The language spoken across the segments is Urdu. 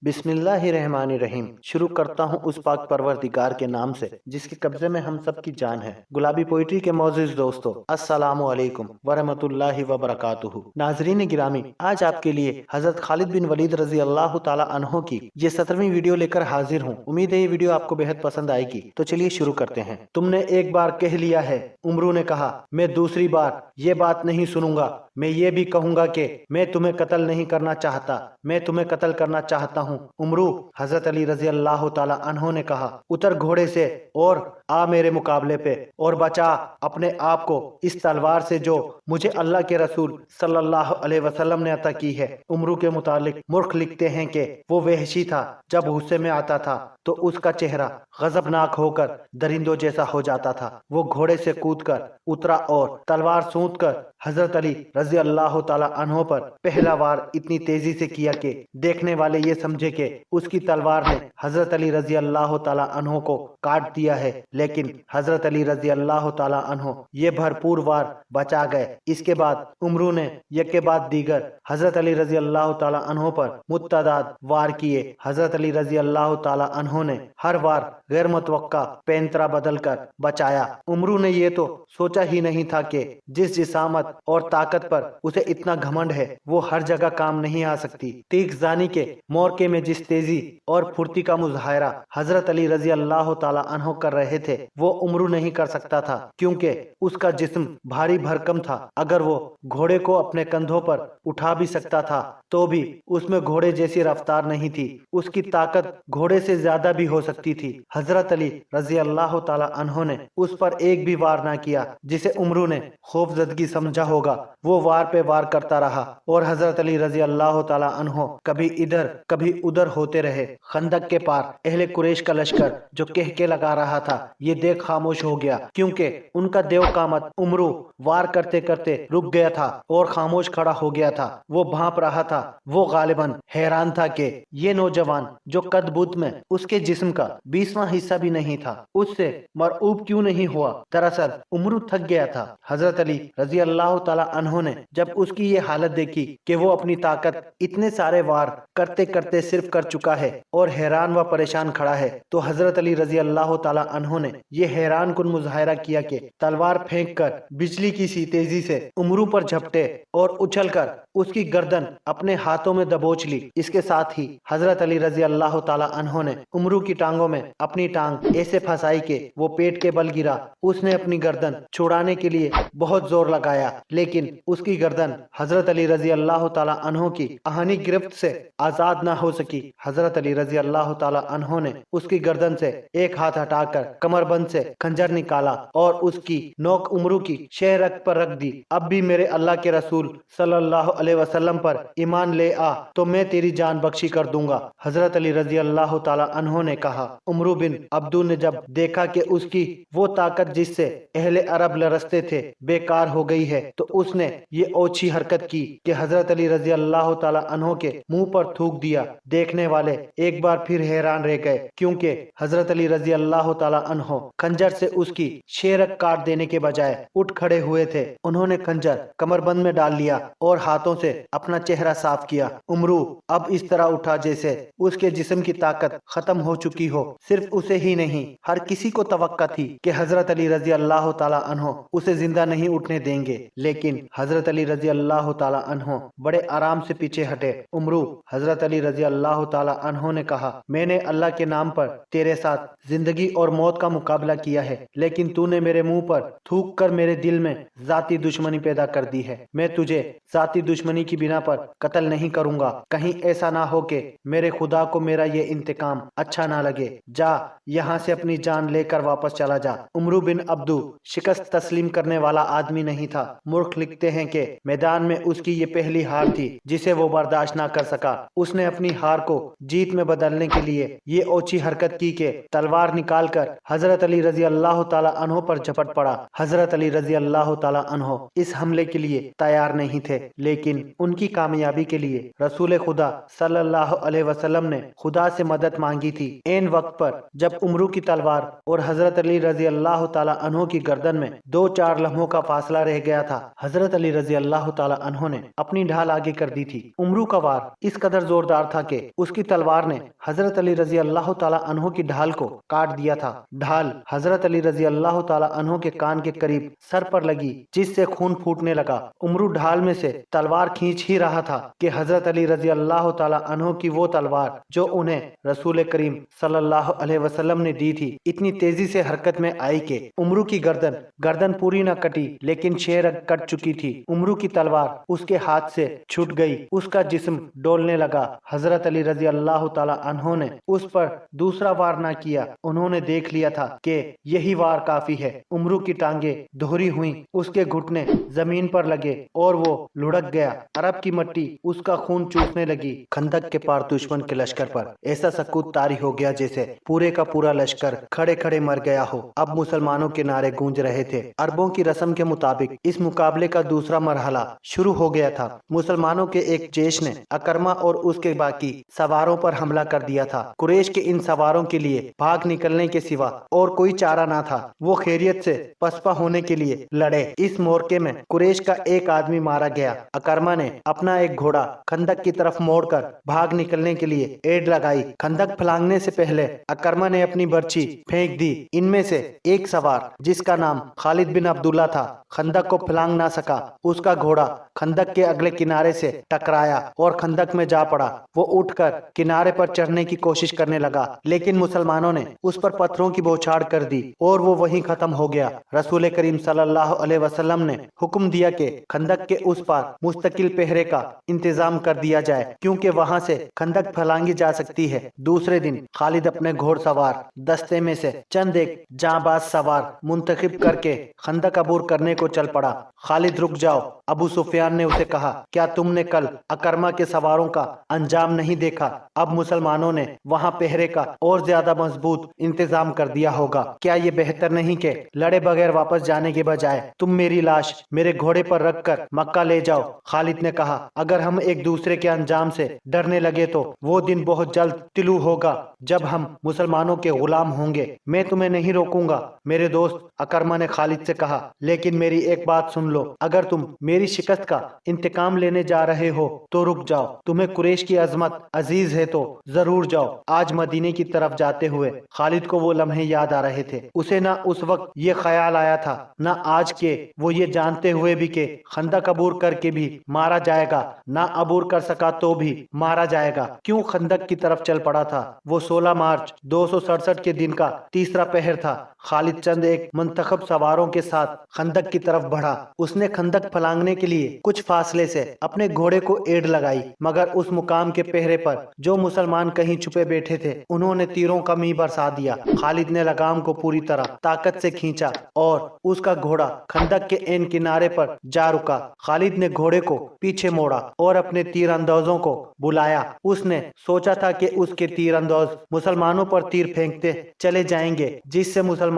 بسم اللہ الرحمن الرحیم۔ شروع کرتا ہوں اس پاک پروردگار کے نام سے جس کے قبضے میں ہم سب کی جان ہے۔ گلابی پوئٹری کے معزز دوستو، السلام علیکم ورحمۃ اللہ وبرکاتہ۔ ناظرین گرامی، آج آپ کے لیے حضرت خالد بن ولید رضی اللہ تعالی عنہ کی یہ 17ویں ویڈیو لے کر حاضر ہوں۔ امید ہے یہ ویڈیو آپ کو بہت پسند آئے گی، تو چلیے شروع کرتے ہیں۔ تم نے ایک بار کہہ لیا ہے، عمرو نے کہا، میں دوسری بار یہ بات نہیں سنوں گا۔ میں یہ بھی کہوں گا کہ میں تمہیں قتل نہیں کرنا چاہتا، میں تمہیں قتل کرنا چاہتا ہوں۔ عمرو، حضرت علی رضی اللہ تعالی عنہ نے کہا، اتر گھوڑے سے اور آ میرے مقابلے پہ اور بچا اپنے آپ کو اس تلوار سے جو مجھے اللہ کے رسول صلی اللہ علیہ وسلم نے عطا کی ہے۔ عمرو کے متعلق مورخ لکھتے ہیں کہ وہ وحشی تھا، جب غصے میں آتا تھا تو اس کا چہرہ غضبناک ہو کر درندوں جیسا ہو جاتا تھا۔ وہ گھوڑے سے کود کر اترا اور تلوار سونت کر حضرت علی رضی اللہ تعالی عنہ پر پہلا وار اتنی تیزی سے کیا کہ دیکھنے والے یہ سمجھے کہ اس کی تلوار نے حضرت علی رضی اللہ تعالی عنہ کو کاٹ دیا ہے، لیکن حضرت علی رضی اللہ تعالی عنہ یہ بھرپور وار بچا گئے۔ اس کے بعد عمرو نے یک کے بعد دیگر حضرت علی رضی اللہ تعالی عنہ پر متعدد وار کیے۔ حضرت علی رضی اللہ تعالی عنہ نے ہر وار غیر متوقع پینترا بدل کر بچایا۔ عمرو نے یہ تو سوچا ہی نہیں تھا کہ جس جسامت اور طاقت پر اسے اتنا گھمنڈ ہے وہ ہر جگہ کام نہیں آ سکتی۔ تیغ زانی کے مورکے میں جس تیزی اور پھرتی کا مظاہرہ حضرت علی رضی اللہ تعالی عنہ کر رہے تھے وہ عمرو نہیں کر سکتا تھا، کیونکہ اس کا جسم بھاری بھرکم تھا۔ اگر وہ گھوڑے کو اپنے کندھوں پر اٹھا بھی سکتا تھا تو بھی اس میں گھوڑے جیسی رفتار نہیں تھی، اس کی طاقت گھوڑے سے زیادہ بھی ہو سکتی تھی۔ حضرت علی رضی اللہ تعالی عنہ نے اس پر ایک بھی وار نہ کیا جسے عمرو نے خوف زدگی سمجھا ہوگا۔ وہ وار پہ وار کرتا رہا اور حضرت علی رضی اللہ تعالی عنہ کبھی ادھر کبھی ادھر ہوتے رہے۔ خندق کے پار اہل قریش کا لشکر جو کہہ کے لگا رہا تھا یہ دیکھ خاموش ہو گیا، کیونکہ ان کا دیو قامت عمرو وار کرتے کرتے رک گیا تھا اور خاموش کھڑا ہو گیا تھا۔ وہ بھانپ رہا تھا، وہ غالباً حیران تھا کہ یہ نوجوان جو قد بت میں اس کے جسم کا 20واں حصہ بھی نہیں تھا اس سے مرعوب کیوں نہیں ہوا۔ دراصل عمرو تھک گیا تھا۔ حضرت علی رضی اللہ تعالی عنہ نے جب اس کی یہ حالت دیکھی کہ وہ اپنی طاقت اتنے سارے وار کرتے کرتے صرف کر چکا ہے اور حیران و پریشان کھڑا ہے، تو حضرت علی رضی اللہ تعالی عنہ نے یہ حیران کن مظاہرہ کیا کہ تلوار پھینک کر بجلی کی سی تیزی سے عمرو پر جھپٹے اور اچھل کر اس کی گردن اپنے ہاتھوں میں دبوچ لی۔ اس کے ساتھ ہی حضرت علی رضی اللہ تعالی عنہ نے عمرو کی ٹانگوں میں اپنی ٹانگ ایسے پھنسائی کہ وہ پیٹ کے بل گرا۔ اس نے اپنی گردن چھڑانے کے لیے بہت زور لگایا، لیکن اس کی گردن حضرت علی رضی اللہ تعالی عنہ کی آہنی گرفت سے آزاد نہ ہو سکی۔ حضرت علی رضی اللہ تعالی عنہ نے اس کی گردن سے ایک ہاتھ ہٹا کر کمر بند سے خنجر نکالا اور اس کی نوک عمرو کی شہ رگ پر رکھ دی۔ اب بھی میرے اللہ کے رسول صلی اللہ علیہ وسلم پر ایمان لے آ تو میں تیری جان بخشی کر دوں گا، حضرت علی رضی اللہ تعالی عنہ نے کہا۔ عمرو بن عبدو نے جب دیکھا کہ اس کی وہ طاقت جس سے اہل عرب لرزتے تھے بیکار ہو گئی ہے تو اس نے یہ اوچھی حرکت کی کہ حضرت علی رضی اللہ تعالی عنہ کے منہ پر تھوک دیا۔ دیکھنے والے ایک بار پھر حیران رہ گئے، کیونکہ حضرت علی رضی اللہ تعالی عنہ خنجر سے اس کی شیرک کاٹ دینے کے بجائے اٹھ کھڑے ہوئے تھے۔ انہوں نے خنجر کمر بند میں ڈال لیا اور ہاتھوں سے اپنا چہرہ صاف کیا۔ عمرو اب اس طرح اٹھا جیسے اس کے جسم کی طاقت ختم ہو چکی ہو۔ صرف اسے ہی نہیں، ہر کسی کو توقع تھی کہ حضرت علی رضی اللہ تعالی عنہ اسے زندہ نہیں اٹھنے دیں گے، لیکن حضرت علی رضی اللہ تعالی عنہ بڑے آرام سے پیچھے ہٹے۔ عمرو، حضرت علی رضی اللہ تعالی عنہ نے کہا، میں نے اللہ کے نام پر تیرے ساتھ زندگی اور موت کا مقابلہ کیا ہے، لیکن تو نے میرے منہ پر تھوک کر میرے دل میں ذاتی دشمنی پیدا کر دی ہے۔ میں تجھے ذاتی دشمنی کی بنا پر قتل نہیں کروں گا، کہیں ایسا نہ ہو کہ میرے خدا کو میرا یہ انتقام اچھا نہ لگے۔ جا یہاں سے اپنی جان لے کر واپس چلا جا۔ عمرو بن عبدو شکست تسلیم کرنے والا آدمی نہیں تھا۔ مورخ لکھتے ہیں کہ میدان میں اس کی یہ پہلی ہار تھی جسے وہ برداشت نہ کر سکا۔ اس نے اپنی ہار کو جیت میں بدلنے کے لیے یہ اوچھی حرکت کی کہ تلوار نکال کر حضرت حضرت علی رضی اللہ تعالی عنہ پر جھپٹ پڑا۔ حضرت علی رضی اللہ تعالی عنہ اس حملے کے لیے تیار نہیں تھے، لیکن ان کی کامیابی کے لیے رسول خدا صلی اللہ علیہ وسلم نے خدا سے مدد مانگی تھی۔ این وقت پر جب عمرو کی تلوار اور حضرت علی رضی اللہ تعالی عنہ کی گردن میں 2-4 لمحوں کا فاصلہ رہ گیا تھا، حضرت علی رضی اللہ تعالی عنہ نے اپنی ڈھال آگے کر دی تھی۔ عمرو کا وار اس قدر زوردار تھا کہ اس کی تلوار نے حضرت علی رضی اللہ تعالی عنہ کی ڈھال کو کاٹ دیا تھا۔ ڈھال حضرت علی رضی اللہ تعالی عنہ کے کان کے قریب سر پر لگی، جس سے خون پھوٹنے لگا۔ عمرو ڈھال میں سے تلوار کھینچ ہی رہا تھا کہ حضرت علی رضی اللہ تعالی عنہ کی وہ تلوار جو انہیں رسول کریم صلی اللہ علیہ وسلم نے دی تھی اتنی تیزی سے حرکت میں آئی کہ عمرو کی گردن پوری نہ کٹی لیکن 6 رگ کٹ چکی تھی۔ عمرو کی تلوار اس کے ہاتھ سے چھوٹ گئی، اس کا جسم ڈولنے لگا۔ حضرت علی رضی اللہ تعالی عنہ نے اس پر دوسرا وار نہ کیا، انہوں نے دیکھ لیا تھا کہ یہی وار کافی ہے۔ عمرو کی ٹانگیں دوہری ہوئیں، اس کے گھٹنے زمین پر لگے اور وہ لڑک گیا۔ عرب کی مٹی اس کا خون چوسنے لگی۔ خندق کے پار دشمن کے لشکر پر ایسا سکوت طاری ہو گیا جیسے پورے کا پورا لشکر کھڑے کھڑے مر گیا ہو۔ اب مسلمانوں کے نعرے گونج رہے تھے۔ عربوں کی رسم کے مطابق اس مقابلے کا دوسرا مرحلہ شروع ہو گیا تھا۔ مسلمانوں کے ایک جیش نے اکرمہ اور اس کے باقی سواروں پر حملہ کر دیا تھا۔ قریش کے ان سواروں کے لیے بھاگ نکلنے کے سوا اور کوئی چارہ نہ تھا، وہ خیریت سے پسپا ہونے کے لیے لڑے۔ اس مورکے میں قریش کا ایک آدمی مارا گیا۔ اکرمہ نے اپنا ایک گھوڑا خندق کی طرف موڑ کر بھاگ نکلنے کے لیے ایڑ لگائی۔ خندق پھلانگنے سے پہلے اکرمہ نے اپنی برچھی پھینک دی۔ ان میں سے ایک سوار جس کا نام خالد بن عبداللہ تھا خندق کو پھلانگ نہ سکا۔ اس کا گھوڑا خندق کے اگلے کنارے سے ٹکرایا اور خندق میں جا پڑا۔ وہ اٹھ کر کنارے پر چڑھنے کی کوشش کرنے لگا، لیکن مسلمانوں نے اس پر پتھروں کی بوچھاڑ کر دی اور وہ وہیں ختم ہو گیا۔ رسول کریم صلی اللہ علیہ وسلم نے حکم دیا کہ خندق کے اس پار مستقل پہرے کا انتظام کر دیا جائے، کیونکہ وہاں سے خندق پھلانگی جا سکتی ہے۔ دوسرے دن خالد اپنے گھوڑ سوار دستے میں سے چند ایک جاں باز سوار منتخب کر کے خندق عبور کرنے کو چل پڑا۔ خالد رک جاؤ، ابو سفیان نے اسے کہا، کیا تم نے کل اکرمہ کے سواروں کا انجام نہیں دیکھا؟ اب مسلمانوں نے وہاں پہرے کا اور زیادہ مضبوط انتظام کر دیا ہوگا۔ کیا یہ بہتر نہیں کہ لڑے بغیر واپس جانے کے بجائے تم میری لاش میرے گھوڑے پر رکھ کر مکہ لے جاؤ؟ خالد نے کہا، اگر ہم ایک دوسرے کے انجام سے ڈرنے لگے تو وہ دن بہت جلد طلوع ہوگا جب ہم مسلمانوں کے غلام ہوں گے۔ میں تمہیں نہیں روکوں گا میرے دوست، اکرمہ نے خالد سے کہا، لیکن میری ایک بات سن لو، اگر تم میری شکست کا انتقام لینے جا رہے ہو تو رک جاؤ۔ تمہیں قریش کی عظمت عزیز ہے تو ضرور جاؤ۔ آج مدینے کی طرف جاتے ہوئے خالد کو وہ لمحے یاد آ رہے تھے۔ اسے نہ اس وقت یہ خیال آیا تھا، نہ آج کے وہ یہ جانتے ہوئے بھی کہ خندق عبور کر کے بھی مارا جائے گا، نہ عبور کر سکا تو بھی مارا جائے گا، کیوں خندق کی طرف چل پڑا تھا۔ وہ 16 مارچ 267 کے دن کا تیسرا پہر تھا۔ خالد چند ایک منتخب سواروں کے ساتھ خندق کی طرف بڑھا۔ اس نے خندق پھلانگنے کے لیے کچھ فاصلے سے اپنے گھوڑے کو ایڑ لگائی، مگر اس مقام کے پہرے پر جو مسلمان کہیں چھپے بیٹھے تھے انہوں نے تیروں کا می برسا دیا۔ خالد نے لگام کو پوری طرح طاقت سے کھینچا اور اس کا گھوڑا خندق کے عین کنارے پر جا رکا۔ خالد نے گھوڑے کو پیچھے موڑا اور اپنے تیر اندازوں کو بلایا۔ اس نے سوچا تھا کہ اس کے تیر انداز مسلمانوں پر تیر پھینکتے چلے جائیں گے، جس سے مسلمان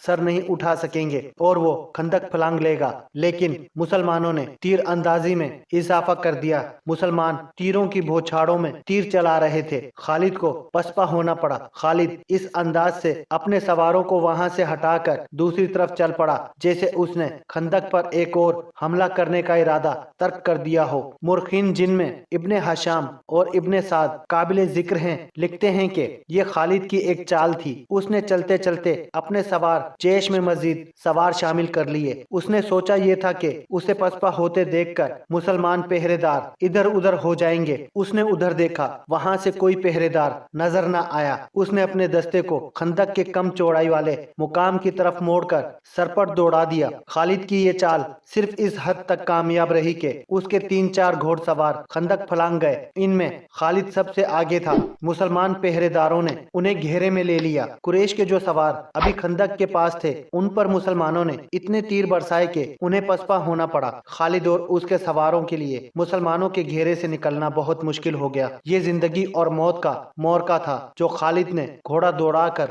سر نہیں اٹھا سکیں گے اور وہ خندق پھلانگ لے گا، لیکن مسلمانوں نے تیر اندازی میں اضافہ کر دیا۔ مسلمان تیروں کی بوچھاڑوں میں تیر چلا رہے تھے۔ خالد کو پسپا ہونا پڑا۔ خالد اس انداز سے اپنے سواروں کو وہاں سے ہٹا کر دوسری طرف چل پڑا جیسے اس نے خندق پر ایک اور حملہ کرنے کا ارادہ ترک کر دیا ہو۔ مورخین جن میں ابن ہشام اور ابن سعد قابل ذکر ہیں لکھتے ہیں کہ یہ خالد کی ایک چال تھی۔ اس نے چلتے چلتے اپنے سوار جیش میں مزید سوار شامل کر لیے۔ اس نے سوچا یہ تھا کہ اسے پسپا ہوتے دیکھ کر مسلمان پہرے دار ادھر ادھر ہو جائیں گے۔ اس نے ادھر دیکھا، وہاں سے کوئی پہرے دار نظر نہ آیا۔ اس نے اپنے دستے کو خندق کے کم چوڑائی والے مقام کی طرف موڑ کر سرپٹ دوڑا دیا۔ خالد کی یہ چال صرف اس حد تک کامیاب رہی کہ اس کے 3-4 گھوڑ سوار خندق پھلانگ گئے۔ ان میں خالد سب سے آگے تھا۔ مسلمان پہرے داروں نے انہیں گھیرے میں لے لیا۔ قریش کے جو سوار ابھی خندق کے پاس تھے ان پر مسلمانوں نے اتنے تیر برسائے کہ انہیں پسپا ہونا پڑا۔ خالد اور اس کے سواروں کے لیے مسلمانوں کے گھیرے سے نکلنا بہت مشکل ہو گیا۔ یہ زندگی اور موت کا مورکا تھا جو خالد نے گھوڑا دوڑا کر